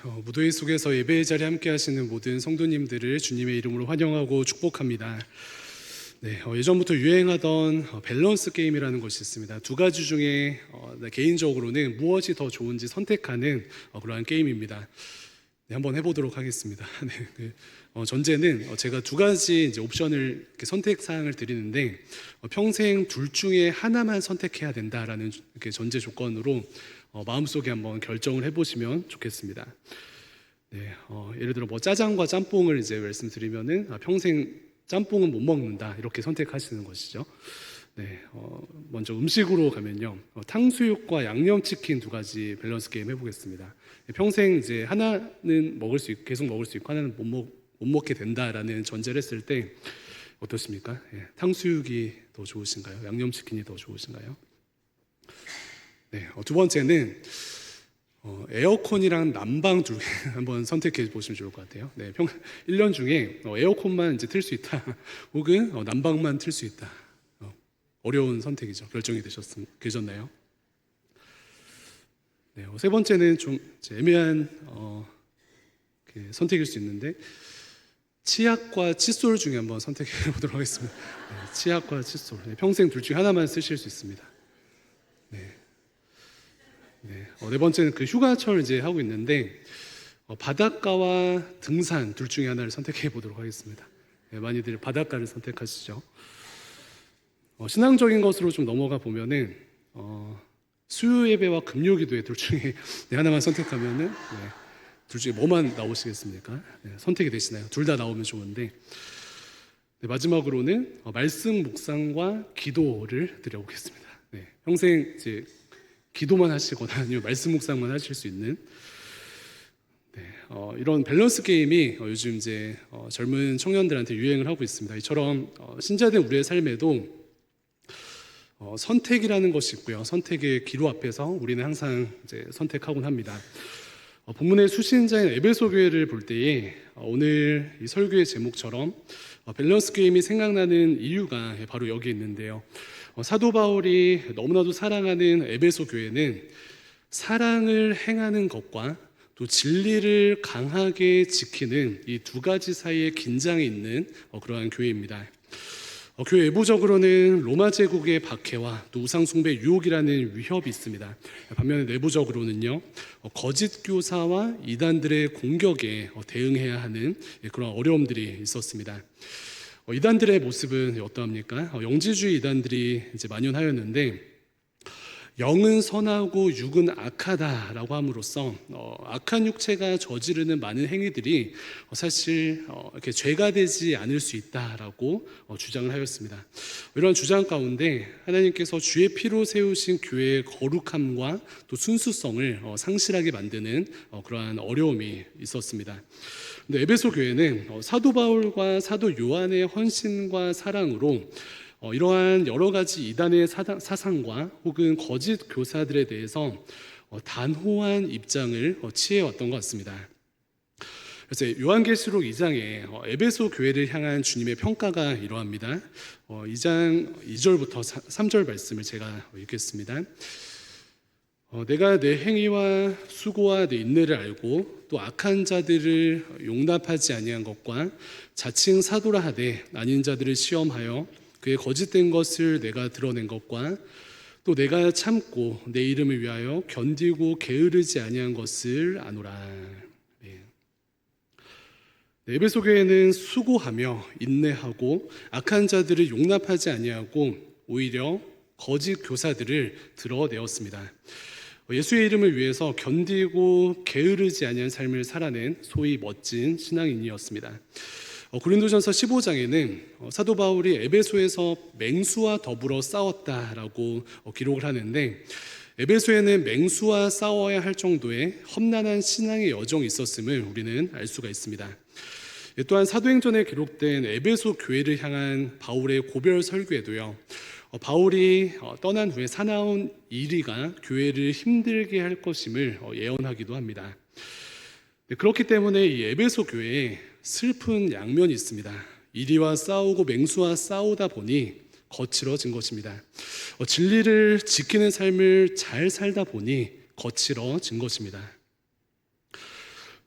무도회 속에서 예배의 자리에 함께 하시는 모든 성도님들을 주님의 이름으로 환영하고 축복합니다. 예전부터 유행하던 밸런스 게임이라는 것이 있습니다. 두 가지 중에 개인적으로는 무엇이 더 좋은지 선택하는 그러한 게임입니다. 한번 해보도록 하겠습니다. 전제는 제가 두 가지 이제 옵션을 선택 사항을 드리는데 평생 둘 중에 하나만 선택해야 된다라는 이렇게 전제 조건으로 마음속에 한번 결정을 해보시면 좋겠습니다. 예를 들어 짜장과 짬뽕을 이제 말씀드리면은 평생 짬뽕은 못 먹는다 이렇게 선택하시는 것이죠. 먼저 음식으로 가면요, 탕수육과 양념치킨 두 가지 밸런스 게임 해보겠습니다. 평생 이제 하나는 계속 먹을 수 있고 하나는 못 먹게 된다라는 전제를 했을 때 어떻습니까? 탕수육이 더 좋으신가요? 양념치킨이 더 좋으신가요? 두 번째는 에어컨이랑 난방 둘 한번 선택해 보시면 좋을 것 같아요. 1년 중에 에어컨만 이제 틀 수 있다, 혹은 난방만 틀 수 있다. 어려운 선택이죠. 결정이 되셨나요? 세 번째는 좀 애매한 선택일 수 있는데 치약과 칫솔 중에 한번 선택해 보도록 하겠습니다. 치약과 칫솔, 평생 둘 중에 하나만 쓰실 수 있습니다. 네 번째는 휴가철 이제 하고 있는데 바닷가와 등산 둘 중에 하나를 선택해 보도록 하겠습니다. 많이들 바닷가를 선택하시죠. 신앙적인 것으로 좀 넘어가 보면은 수요 예배와 금요 기도회 둘 중에 하나만 선택하면은 둘 중에 뭐만 나오시겠습니까? 선택이 되시나요? 둘 다 나오면 좋은데 마지막으로는 말씀 묵상과 기도를 드려보겠습니다. 평생 이제 기도만 하시거나 아니면 말씀 묵상만 하실 수 있는 이런 밸런스 게임이 요즘 이제 젊은 청년들한테 유행을 하고 있습니다. 이처럼 신자된 우리의 삶에도 선택이라는 것이 있고요. 선택의 기로 앞에서 우리는 항상 이제 선택하곤 합니다. 본문의 수신자인 에베소 교회를 볼 때에 오늘 이 설교의 제목처럼 밸런스 게임이 생각나는 이유가 바로 여기 있는데요. 사도 바울이 너무나도 사랑하는 에베소 교회는 사랑을 행하는 것과 또 진리를 강하게 지키는 이 두 가지 사이에 긴장이 있는 그러한 교회입니다. 교회 외부적으로는 로마 제국의 박해와 또 우상숭배 유혹이라는 위협이 있습니다. 반면에 내부적으로는요, 거짓 교사와 이단들의 공격에 대응해야 하는 그런 어려움들이 있었습니다. 이단들의 모습은 어떠합니까? 영지주의 이단들이 이제 만연하였는데 영은 선하고 육은 악하다라고 함으로써 악한 육체가 저지르는 많은 행위들이 사실 이렇게 죄가 되지 않을 수 있다라고 주장을 하였습니다. 이런 주장 가운데 하나님께서 주의 피로 세우신 교회의 거룩함과 또 순수성을 상실하게 만드는 그러한 어려움이 있었습니다. 근데 에베소 교회는 사도 바울과 사도 요한의 헌신과 사랑으로 이러한 여러 가지 이단의 사상과 혹은 거짓 교사들에 대해서 단호한 입장을 취해왔던 것 같습니다. 그래서 요한계시록 2장에 에베소 교회를 향한 주님의 평가가 이러합니다. 2장 2절부터 3절 말씀을 제가 읽겠습니다. 내가 내 행위와 수고와 내 인내를 알고 또 악한 자들을 용납하지 아니한 것과 자칭 사도라 하되 아닌 자들을 시험하여 그의 거짓된 것을 내가 드러낸 것과 또 내가 참고 내 이름을 위하여 견디고 게으르지 아니한 것을 아노라. 에베소 교회는 수고하며 인내하고 악한 자들을 용납하지 아니하고 오히려 거짓 교사들을 드러내었습니다. 예수의 이름을 위해서 견디고 게으르지 아니한 삶을 살아낸 소위 멋진 신앙인이었습니다. 고린도전서 15장에는 사도 바울이 에베소에서 맹수와 더불어 싸웠다라고 기록을 하는데 에베소에는 맹수와 싸워야 할 정도의 험난한 신앙의 여정이 있었음을 우리는 알 수가 있습니다. 또한 사도행전에 기록된 에베소 교회를 향한 바울의 고별 설교에도요, 바울이 떠난 후에 사나운 이리가 교회를 힘들게 할 것임을 예언하기도 합니다. 그렇기 때문에 이 에베소 교회에 슬픈 양면이 있습니다. 이리와 싸우고 맹수와 싸우다 보니 거칠어진 것입니다. 진리를 지키는 삶을 잘 살다 보니 거칠어진 것입니다.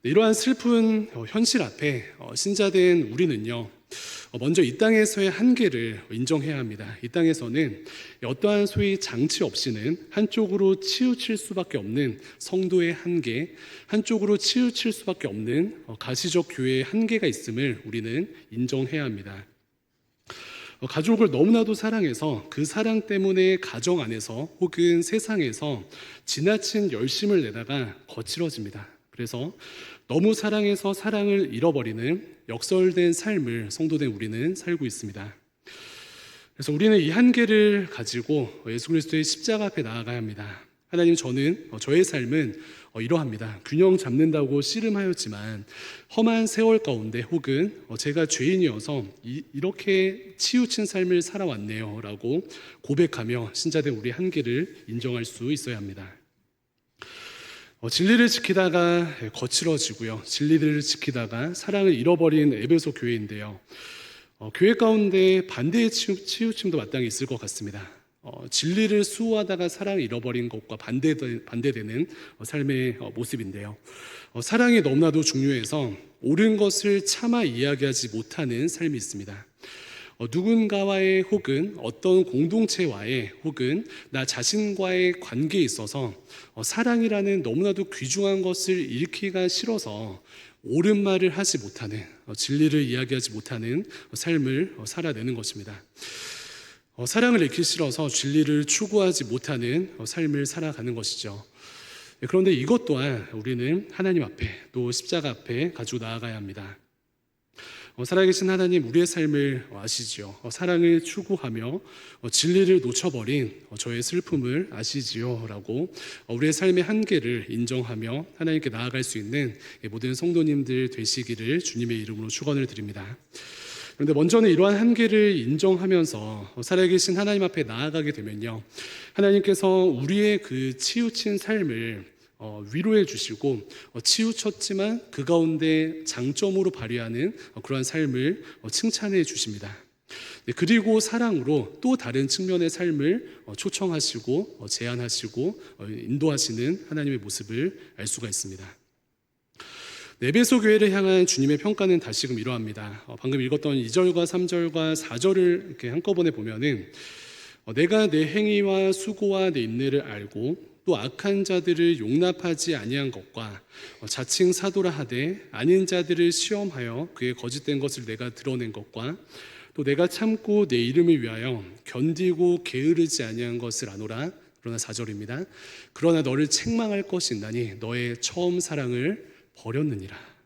이러한 슬픈 현실 앞에 신자된 우리는요, 먼저 이 땅에서의 한계를 인정해야 합니다. 이 땅에서는 어떠한 소위 장치 없이는 한쪽으로 치우칠 수밖에 없는 성도의 한계, 한쪽으로 치우칠 수밖에 없는 가시적 교회의 한계가 있음을 우리는 인정해야 합니다. 가족을 너무나도 사랑해서 그 사랑 때문에 가정 안에서 혹은 세상에서 지나친 열심을 내다가 거칠어집니다. 그래서 너무 사랑해서 사랑을 잃어버리는 역설된 삶을 성도된 우리는 살고 있습니다. 그래서 우리는 이 한계를 가지고 예수 그리스도의 십자가 앞에 나아가야 합니다. 하나님, 저는 저의 삶은 이러합니다. 균형 잡는다고 씨름하였지만 험한 세월 가운데 혹은 제가 죄인이어서 이렇게 치우친 삶을 살아왔네요 라고 고백하며 신자된 우리 한계를 인정할 수 있어야 합니다. 진리를 지키다가 거칠어지고요, 진리를 지키다가 사랑을 잃어버린 에베소 교회인데요, 교회 가운데 반대의 치우침도 마땅히 있을 것 같습니다. 진리를 수호하다가 사랑을 잃어버린 것과 반대되는 삶의 모습인데요, 사랑이 너무나도 중요해서 옳은 것을 차마 이야기하지 못하는 삶이 있습니다. 누군가와의 혹은 어떤 공동체와의 혹은 나 자신과의 관계에 있어서 사랑이라는 너무나도 귀중한 것을 잃기가 싫어서 옳은 말을 하지 못하는, 진리를 이야기하지 못하는 삶을 살아내는 것입니다. 사랑을 잃기 싫어서 진리를 추구하지 못하는 삶을 살아가는 것이죠. 그런데 이것 또한 우리는 하나님 앞에 또 십자가 앞에 가지고 나아가야 합니다. 살아계신 하나님, 우리의 삶을 아시지요. 사랑을 추구하며 진리를 놓쳐버린 저의 슬픔을 아시지요 라고 우리의 삶의 한계를 인정하며 하나님께 나아갈 수 있는 모든 성도님들 되시기를 주님의 이름으로 축원을 드립니다. 그런데 먼저는 이러한 한계를 인정하면서 살아계신 하나님 앞에 나아가게 되면요, 하나님께서 우리의 그 치우친 삶을 위로해 주시고 치우쳤지만 그 가운데 장점으로 발휘하는 그러한 삶을 칭찬해 주십니다. 그리고 사랑으로 또 다른 측면의 삶을 초청하시고 제안하시고 인도하시는 하나님의 모습을 알 수가 있습니다. 에베소 교회를 향한 주님의 평가는 다시금 이러합니다. 방금 읽었던 2절과 3절과 4절을 이렇게 한꺼번에 보면은 내가 내 행위와 수고와 내 인내를 알고 또 악한 자들을 용납하지 아니한 것과 자칭 사도라 하되 아닌 자들을 시험하여 그의 거짓된 것을 내가 드러낸 것과 또 내가 참고 내 이름을 위하여 견디고 게으르지 아니한 것을 아노라. 그러나 4절입니다. 그러나 너를 책망할 것이 있나니 너의 처음 사랑을 버렸느니라.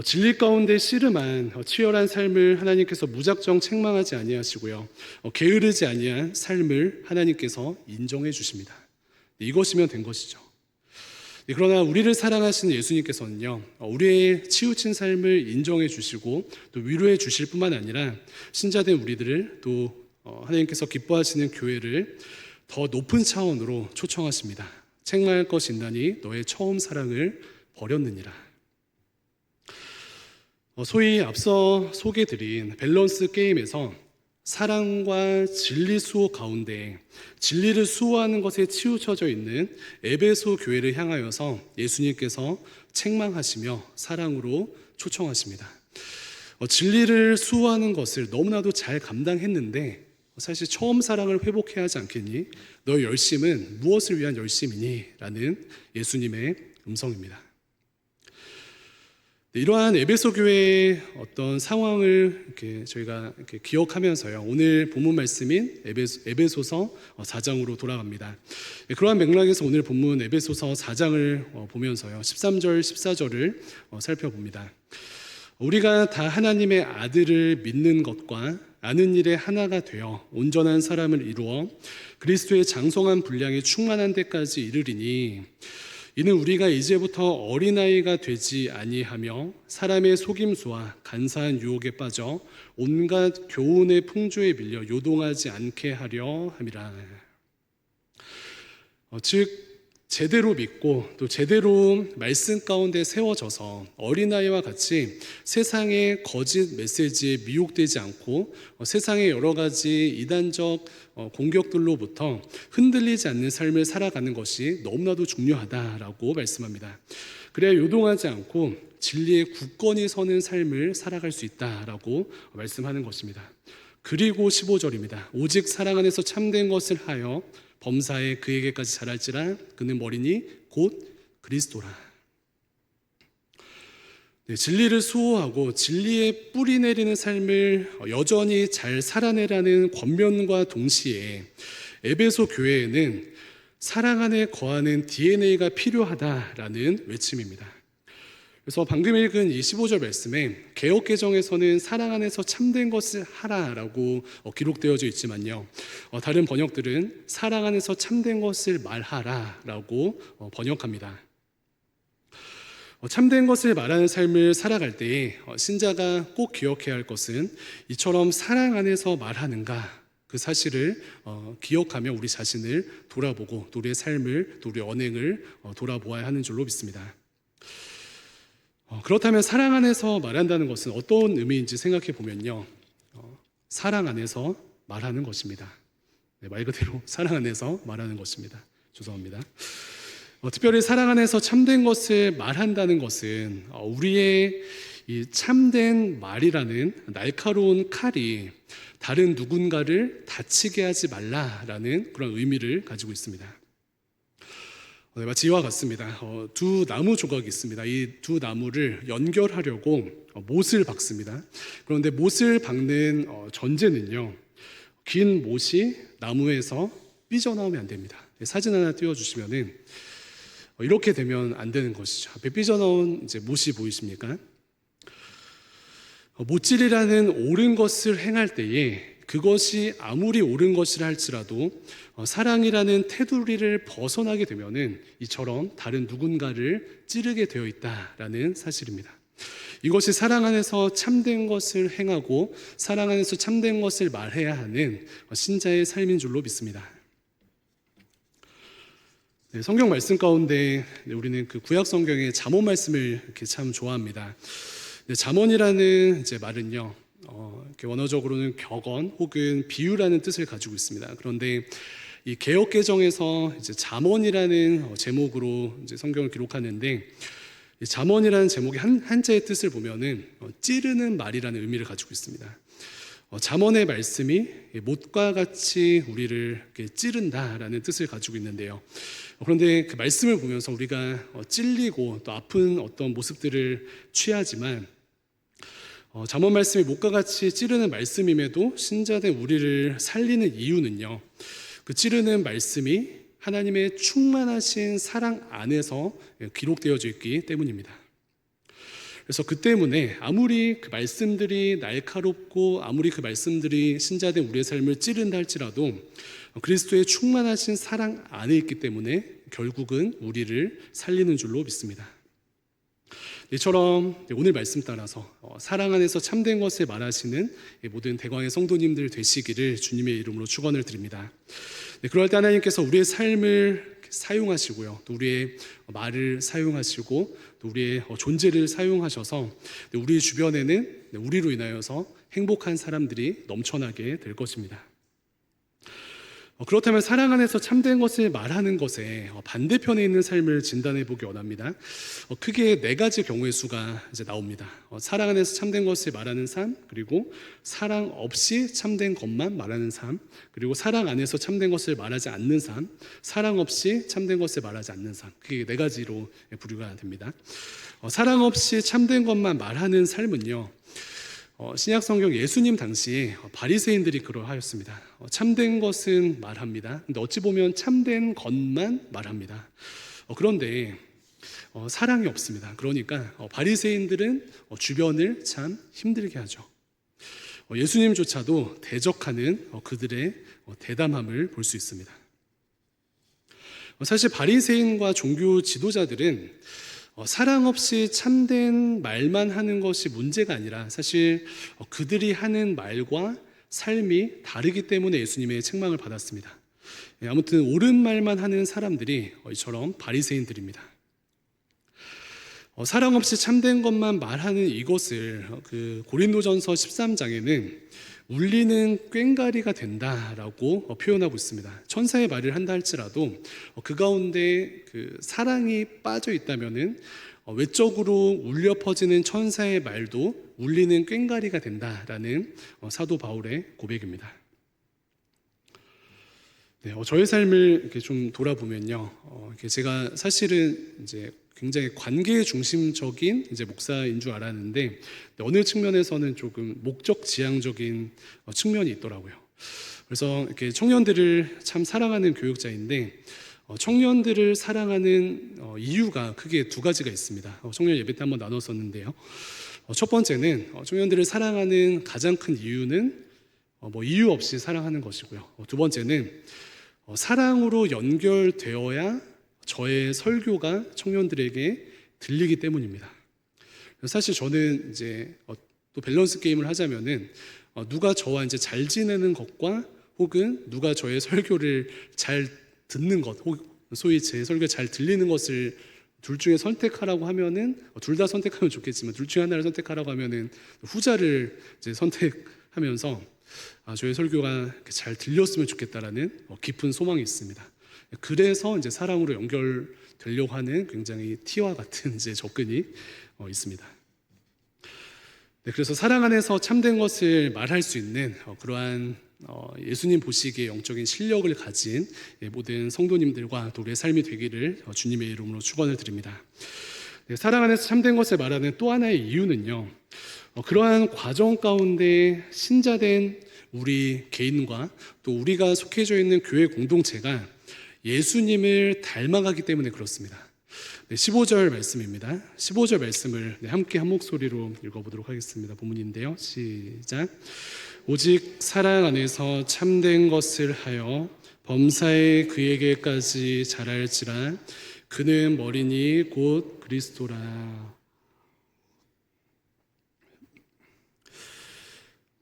진리 가운데 씨름한 치열한 삶을 하나님께서 무작정 책망하지 아니하시고요, 게으르지 아니한 삶을 하나님께서 인정해 주십니다. 이것이면 된 것이죠. 그러나 우리를 사랑하시는 예수님께서는요, 우리의 치우친 삶을 인정해 주시고 또 위로해 주실 뿐만 아니라 신자된 우리들을 또 하나님께서 기뻐하시는 교회를 더 높은 차원으로 초청하십니다. 책망할 것이 있나니 너의 처음 사랑을 버렸느니라. 소위 앞서 소개드린 밸런스 게임에서 사랑과 진리 수호 가운데 진리를 수호하는 것에 치우쳐져 있는 에베소 교회를 향하여서 예수님께서 책망하시며 사랑으로 초청하십니다. 진리를 수호하는 것을 너무나도 잘 감당했는데 사실 처음 사랑을 회복해야 하지 않겠니? 너의 열심은 무엇을 위한 열심이니? 라는 예수님의 음성입니다. 이러한 에베소 교회의 어떤 상황을 저희가 기억하면서요, 오늘 본문 말씀인 에베소서 4장으로 돌아갑니다. 그러한 맥락에서 오늘 본문 에베소서 4장을 보면서요, 13절, 14절을 살펴봅니다. 우리가 다 하나님의 아들을 믿는 것과 아는 일에 하나가 되어 온전한 사람을 이루어 그리스도의 장성한 분량에 충만한 데까지 이르리니 이는 우리가 이제부터 어린아이가 되지 아니하며 사람의 속임수와 간사한 유혹에 빠져 온갖 교훈의 풍조에 밀려 요동하지 않게 하려 함이라. 즉 제대로 믿고 또 제대로 말씀 가운데 세워져서 어린아이와 같이 세상의 거짓 메시지에 미혹되지 않고 세상의 여러 가지 이단적 공격들로부터 흔들리지 않는 삶을 살아가는 것이 너무나도 중요하다라고 말씀합니다. 그래야 요동하지 않고 진리의 굳건히 서는 삶을 살아갈 수 있다라고 말씀하는 것입니다. 그리고 15절입니다. 오직 사랑 안에서 참된 것을 하여 범사에 그에게까지 자랄지라 그는 머리니 곧 그리스도라. 네, 진리를 수호하고 진리의 뿌리 내리는 삶을 여전히 잘 살아내라는 권면과 동시에 에베소 교회에는 사랑 안에 거하는 DNA가 필요하다라는 외침입니다. 그래서 방금 읽은 이 15절 말씀에 개역개정에서는 사랑 안에서 참된 것을 하라라고 기록되어져 있지만요, 다른 번역들은 사랑 안에서 참된 것을 말하라라고 번역합니다. 참된 것을 말하는 삶을 살아갈 때에 신자가 꼭 기억해야 할 것은 이처럼 사랑 안에서 말하는가, 그 사실을 기억하며 우리 자신을 돌아보고 또 우리의 삶을, 또 우리의 언행을 돌아보아야 하는 줄로 믿습니다. 그렇다면 사랑 안에서 말한다는 것은 어떤 의미인지 생각해 보면요, 사랑 안에서 말하는 것입니다. 네, 말 그대로 사랑 안에서 말하는 것입니다. 죄송합니다. 특별히 사랑 안에서 참된 것을 말한다는 것은 우리의 이 참된 말이라는 날카로운 칼이 다른 누군가를 다치게 하지 말라라는 그런 의미를 가지고 있습니다. 마치 이와 같습니다. 두 나무 조각이 있습니다. 이 두 나무를 연결하려고 못을 박습니다. 그런데 못을 박는 전제는요, 긴 못이 나무에서 삐져나오면 안 됩니다. 사진 하나 띄워주시면은 이렇게 되면 안 되는 것이죠. 앞에 삐져나온 이제 못이 보이십니까? 못질이라는 옳은 것을 행할 때에 그것이 아무리 옳은 것이라 할지라도 사랑이라는 테두리를 벗어나게 되면은 이처럼 다른 누군가를 찌르게 되어 있다라는 사실입니다. 이것이 사랑 안에서 참된 것을 행하고 사랑 안에서 참된 것을 말해야 하는 신자의 삶인 줄로 믿습니다. 네, 성경 말씀 가운데 우리는 그 구약 성경의 잠언 말씀을 이렇게 참 좋아합니다. 네, 잠언이라는 이제 말은요, 이렇게 원어적으로는 격언 혹은 비유라는 뜻을 가지고 있습니다. 그런데 이 개역 개정에서 이제 잠언이라는 제목으로 이제 성경을 기록하는데, 이 잠언이라는 제목의 한자의 뜻을 보면은 찌르는 말이라는 의미를 가지고 있습니다. 잠언의 말씀이 못과 같이 우리를 이렇게 찌른다라는 뜻을 가지고 있는데요. 그런데 그 말씀을 보면서 우리가 찔리고 또 아픈 어떤 모습들을 취하지만 잠언 말씀이 못과 같이 찌르는 말씀임에도 신자된 우리를 살리는 이유는요, 그 찌르는 말씀이 하나님의 충만하신 사랑 안에서 기록되어져 있기 때문입니다. 그래서 그 때문에 아무리 그 말씀들이 날카롭고 아무리 그 말씀들이 신자된 우리의 삶을 찌른다 할지라도 그리스도의 충만하신 사랑 안에 있기 때문에 결국은 우리를 살리는 줄로 믿습니다. 이처럼 오늘 말씀 따라서 사랑 안에서 참된 것을 말하시는 모든 대광의 성도님들 되시기를 주님의 이름으로 축원을 드립니다. 그럴 때 하나님께서 우리의 삶을 사용하시고요, 또 우리의 말을 사용하시고 또 우리의 존재를 사용하셔서 우리 주변에는 우리로 인하여서 행복한 사람들이 넘쳐나게 될 것입니다. 그렇다면 사랑 안에서 참된 것을 말하는 것에 반대편에 있는 삶을 진단해 보기 원합니다. 크게 네 가지 경우의 수가 이제 나옵니다. 사랑 안에서 참된 것을 말하는 삶, 그리고 사랑 없이 참된 것만 말하는 삶, 그리고 사랑 안에서 참된 것을 말하지 않는 삶, 사랑 없이 참된 것을 말하지 않는 삶. 그게 네 가지로 분류가 됩니다. 사랑 없이 참된 것만 말하는 삶은요, 신약 성경 예수님 당시에 바리새인들이 그러하였습니다. 참된 것은 말합니다. 근데 어찌 보면 참된 것만 말합니다. 그런데 사랑이 없습니다. 그러니까 바리새인들은 주변을 참 힘들게 하죠. 예수님조차도 대적하는 그들의 대담함을 볼 수 있습니다. 사실 바리새인과 종교 지도자들은 사랑 없이 참된 말만 하는 것이 문제가 아니라 사실 그들이 하는 말과 삶이 다르기 때문에 예수님의 책망을 받았습니다. 아무튼 옳은 말만 하는 사람들이 이처럼 바리새인들입니다. 사랑 없이 참된 것만 말하는 이것을 그 고린도전서 13장에는 울리는 꽹과리가 된다라고 표현하고 있습니다. 천사의 말을 한다 할지라도 그 가운데 그 사랑이 빠져 있다면은 외적으로 울려 퍼지는 천사의 말도 울리는 꽹과리가 된다라는 사도 바울의 고백입니다. 네, 저의 삶을 이렇게 좀 돌아보면요, 이렇게 제가 사실은 이제 굉장히 관계 중심적인 이제 목사인 줄 알았는데 어느 측면에서는 조금 목적 지향적인 측면이 있더라고요. 그래서 이렇게 청년들을 참 사랑하는 교육자인데 청년들을 사랑하는 이유가 크게 두 가지가 있습니다. 청년 예배 때 한번 나눴었는데요. 첫 번째는 청년들을 사랑하는 가장 큰 이유는 이유 없이 사랑하는 것이고요. 두 번째는 사랑으로 연결되어야 저의 설교가 청년들에게 들리기 때문입니다. 사실 저는 이제 또 밸런스 게임을 하자면은 누가 저와 이제 잘 지내는 것과 혹은 누가 저의 설교를 잘 듣는 것, 소위 제 설교 잘 들리는 것을 둘 중에 선택하라고 하면은 둘 다 선택하면 좋겠지만 둘 중에 하나를 선택하라고 하면은 후자를 이제 선택하면서 저의 설교가 잘 들렸으면 좋겠다라는 깊은 소망이 있습니다. 그래서 이제 사랑으로 연결되려고 하는 굉장히 티와 같은 이제 접근이 있습니다. 네, 그래서 사랑 안에서 참된 것을 말할 수 있는 그러한 예수님 보시기에 영적인 실력을 가진 모든 성도님들과 또 우리의 삶이 되기를 주님의 이름으로 축원을 드립니다. 네, 사랑 안에서 참된 것을 말하는 또 하나의 이유는요, 그러한 과정 가운데 신자된 우리 개인과 또 우리가 속해져 있는 교회 공동체가 예수님을 닮아가기 때문에 그렇습니다. 네, 15절 말씀입니다. 15절 말씀을 함께 한 목소리로 읽어보도록 하겠습니다. 본문인데요. 시작. 오직 사랑 안에서 참된 것을 하여 범사에 그에게까지 자랄지라. 그는 머리니 곧 그리스도라.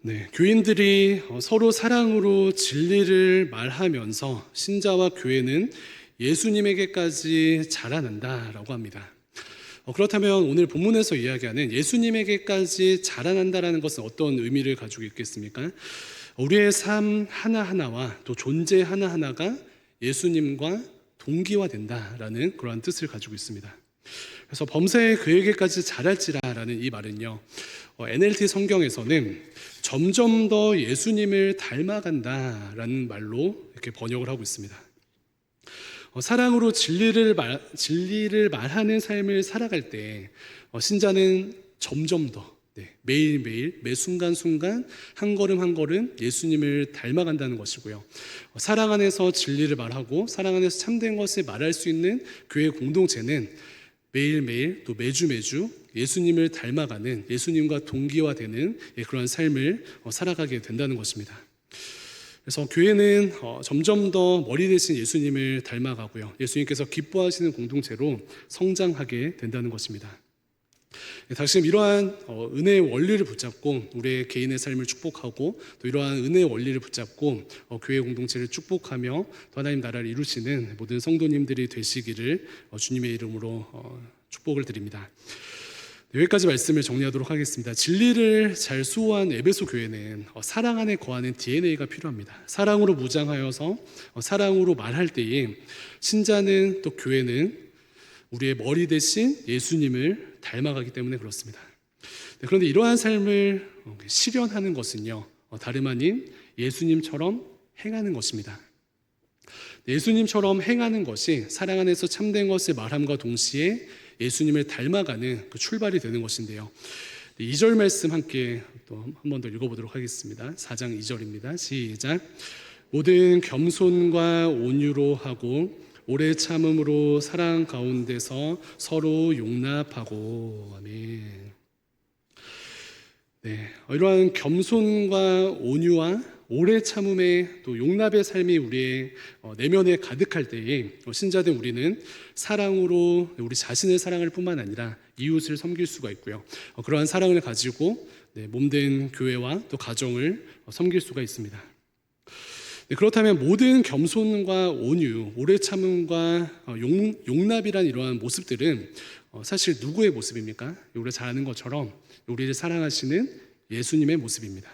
네, 교인들이 서로 사랑으로 진리를 말하면서 신자와 교회는 예수님에게까지 자라난다라고 합니다. 그렇다면 오늘 본문에서 이야기하는 예수님에게까지 자라난다라는 것은 어떤 의미를 가지고 있겠습니까? 우리의 삶 하나하나와 또 존재 하나하나가 예수님과 동기화된다라는 그러한 뜻을 가지고 있습니다. 그래서 범사에 그에게까지 자랄지라라는 이 말은요, NLT 성경에서는 점점 더 예수님을 닮아간다라는 말로 이렇게 번역을 하고 있습니다. 사랑으로 진리를 말하는 삶을 살아갈 때 신자는 점점 더 매일매일 매 순간순간 한 걸음 한 걸음 예수님을 닮아간다는 것이고요. 사랑 안에서 진리를 말하고 사랑 안에서 참된 것을 말할 수 있는 교회 공동체는 매일매일 또 매주 예수님을 닮아가는 예수님과 동기화되는 그런 삶을 살아가게 된다는 것입니다. 그래서 교회는 점점 더 머리 대신 예수님을 닮아가고요. 예수님께서 기뻐하시는 공동체로 성장하게 된다는 것입니다. 다시금 이러한 은혜의 원리를 붙잡고 우리의 개인의 삶을 축복하고 또 이러한 은혜의 원리를 붙잡고 교회 공동체를 축복하며 또 하나님 나라를 이루시는 모든 성도님들이 되시기를 주님의 이름으로 축복을 드립니다. 여기까지 말씀을 정리하도록 하겠습니다. 진리를 잘 수호한 에베소 교회는 사랑 안에 거하는 DNA가 필요합니다. 사랑으로 무장하여서 사랑으로 말할 때에 신자는 또 교회는 우리의 머리 대신 예수님을 닮아가기 때문에 그렇습니다. 그런데 이러한 삶을 실현하는 것은요, 다름 아닌 예수님처럼 행하는 것입니다. 예수님처럼 행하는 것이 사랑 안에서 참된 것을 말함과 동시에 예수님을 닮아가는 그 출발이 되는 것인데요. 2절 말씀 함께 또 한 번 더 읽어보도록 하겠습니다. 4장 2절입니다. 시작. 모든 겸손과 온유로 하고 오래 참음으로 사랑 가운데서 서로 용납하고. 아멘. 네, 이러한 겸손과 온유와 오래 참음의 또 용납의 삶이 우리의 내면에 가득할 때에 신자된 우리는 사랑으로 우리 자신의 사랑을 뿐만 아니라 이웃을 섬길 수가 있고요. 그러한 사랑을 가지고 몸된 교회와 또 가정을 섬길 수가 있습니다. 그렇다면 모든 겸손과 온유, 오래 참음과 용납이란 이러한 모습들은 사실 누구의 모습입니까? 우리가 잘 아는 것처럼 우리를 사랑하시는 예수님의 모습입니다.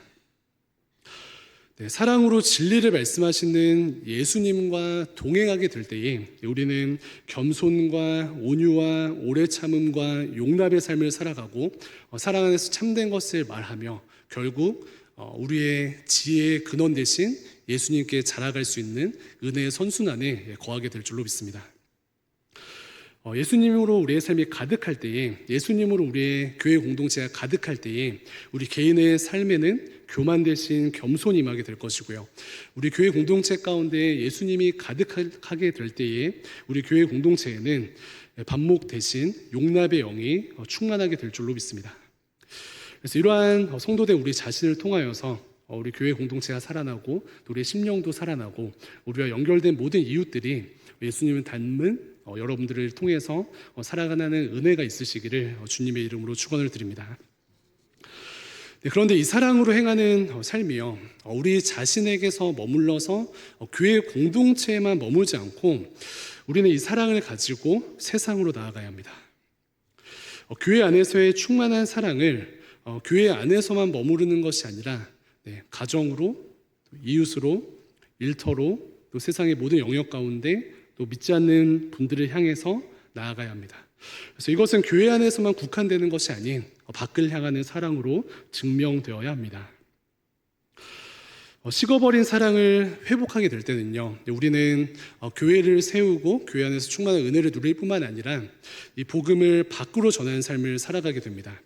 네, 사랑으로 진리를 말씀하시는 예수님과 동행하게 될 때에 우리는 겸손과 온유와 오래 참음과 용납의 삶을 살아가고 사랑 안에서 참된 것을 말하며 결국 우리의 지혜의 근원 대신 예수님께 자라갈 수 있는 은혜의 선순환에 거하게 될 줄로 믿습니다. 예수님으로 우리의 삶이 가득할 때에, 예수님으로 우리의 교회 공동체가 가득할 때에 우리 개인의 삶에는 교만 대신 겸손이 임하게 될 것이고요. 우리 교회 공동체 가운데 예수님이 가득하게 될 때에 우리 교회 공동체에는 반목 대신 용납의 영이 충만하게 될 줄로 믿습니다. 그래서 이러한 성도된 우리 자신을 통하여서 우리 교회 공동체가 살아나고 또 우리의 심령도 살아나고 우리와 연결된 모든 이웃들이 예수님을 닮은 여러분들을 통해서 살아가는 은혜가 있으시기를 주님의 이름으로 축원을 드립니다. 네, 그런데 이 사랑으로 행하는 삶이요, 우리 자신에게서 머물러서 교회 공동체에만 머물지 않고 우리는 이 사랑을 가지고 세상으로 나아가야 합니다. 교회 안에서의 충만한 사랑을 교회 안에서만 머무르는 것이 아니라 가정으로, 이웃으로, 일터로, 또 세상의 모든 영역 가운데 또 믿지 않는 분들을 향해서 나아가야 합니다. 그래서 이것은 교회 안에서만 국한되는 것이 아닌 밖을 향하는 사랑으로 증명되어야 합니다. 식어버린 사랑을 회복하게 될 때는요, 우리는 교회를 세우고 교회 안에서 충만한 은혜를 누릴 뿐만 아니라 이 복음을 밖으로 전하는 삶을 살아가게 됩니다.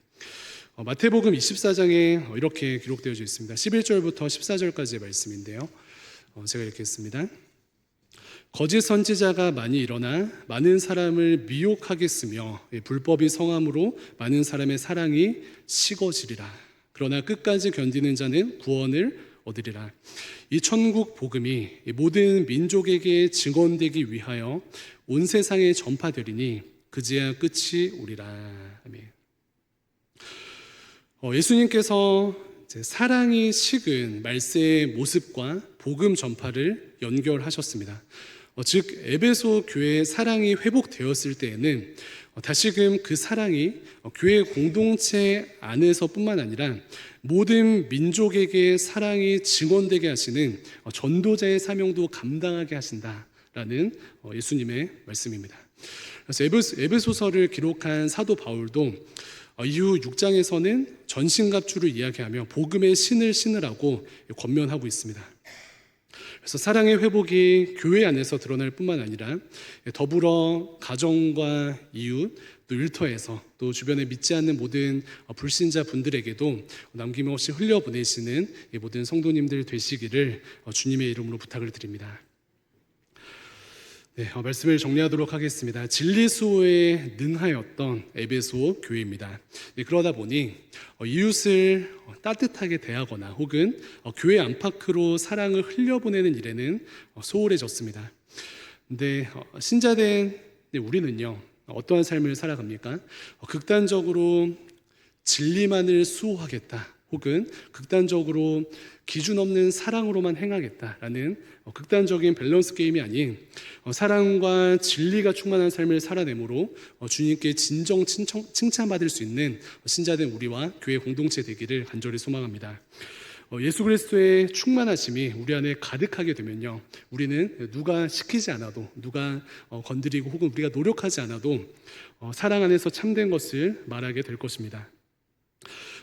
마태복음 24장에 이렇게 기록되어 있습니다. 11절부터 14절까지의 말씀인데요, 제가 읽겠습니다. 거짓 선지자가 많이 일어나 많은 사람을 미혹하겠으며 불법이 성함으로 많은 사람의 사랑이 식어지리라. 그러나 끝까지 견디는 자는 구원을 얻으리라. 이 천국 복음이 모든 민족에게 증언되기 위하여 온 세상에 전파되리니 그제야 끝이 오리라. 아멘. 예수님께서 사랑이 식은 말세의 모습과 복음 전파를 연결하셨습니다. 즉 에베소 교회의 사랑이 회복되었을 때에는 다시금 그 사랑이 교회 공동체 안에서뿐만 아니라 모든 민족에게 사랑이 증언되게 하시는 전도자의 사명도 감당하게 하신다라는 예수님의 말씀입니다. 그래서 에베소서를 기록한 사도 바울도 이후 6장에서는 전신갑주를 이야기하며 복음의 신을 신으라고 권면하고 있습니다. 그래서 사랑의 회복이 교회 안에서 드러날 뿐만 아니라 더불어 가정과 이웃, 또 일터에서 또 주변에 믿지 않는 모든 불신자 분들에게도 남김없이 흘려보내시는 모든 성도님들 되시기를 주님의 이름으로 부탁을 드립니다. 네, 말씀을 정리하도록 하겠습니다. 진리수호에 능하였던 에베소 교회입니다. 그러다 보니 이웃을 따뜻하게 대하거나 혹은 교회 안팎으로 사랑을 흘려보내는 일에는 소홀해졌습니다. 근데 신자된 우리는요, 어떠한 삶을 살아갑니까? 극단적으로 진리만을 수호하겠다, 혹은 극단적으로 기준 없는 사랑으로만 행하겠다라는 극단적인 밸런스 게임이 아닌 사랑과 진리가 충만한 삶을 살아내므로 주님께 진정 칭찬받을 수 있는 신자된 우리와 교회 공동체 되기를 간절히 소망합니다. 예수 그리스도의 충만하심이 우리 안에 가득하게 되면요, 우리는 누가 시키지 않아도, 누가 건드리고 혹은 우리가 노력하지 않아도 사랑 안에서 참된 것을 말하게 될 것입니다.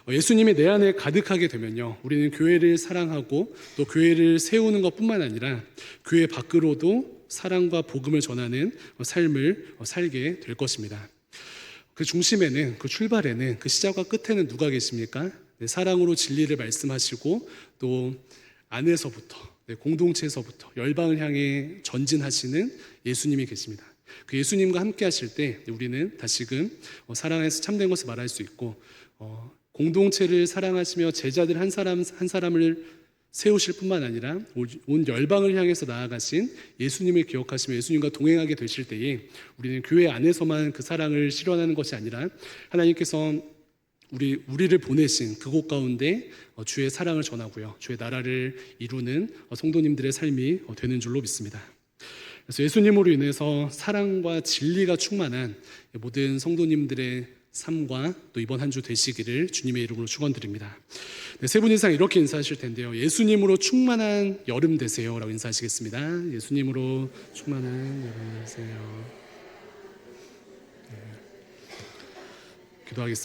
예수님이 내 안에 가득하게 되면요, 우리는 교회를 사랑하고 또 교회를 세우는 것뿐만 아니라 교회 밖으로도 사랑과 복음을 전하는 삶을 살게 될 것입니다. 그 중심에는, 그 출발에는, 그 시작과 끝에는 누가 계십니까? 사랑으로 진리를 말씀하시고 또 안에서부터, 공동체에서부터 열방을 향해 전진하시는 예수님이 계십니다. 그 예수님과 함께 하실 때 우리는 다시금 사랑에서 참된 것을 말할 수 있고, 공동체를 사랑하시며 제자들 한 사람 한 사람을 세우실 뿐만 아니라 온 열방을 향해서 나아가신 예수님을 기억하시며 예수님과 동행하게 되실 때에 우리는 교회 안에서만 그 사랑을 실현하는 것이 아니라 하나님께서 우리를 보내신 그곳 가운데 주의 사랑을 전하고요, 주의 나라를 이루는 성도님들의 삶이 되는 줄로 믿습니다. 그래서 예수님으로 인해서 사랑과 진리가 충만한 모든 성도님들의 삶과 또 이번 한 주 되시기를 주님의 이름으로 축원드립니다. 네, 세 분 이상 이렇게 인사하실 텐데요. 예수님으로 충만한 여름 되세요라고 인사하시겠습니다. 예수님으로 충만한 여름 되세요. 네. 기도하겠습니다.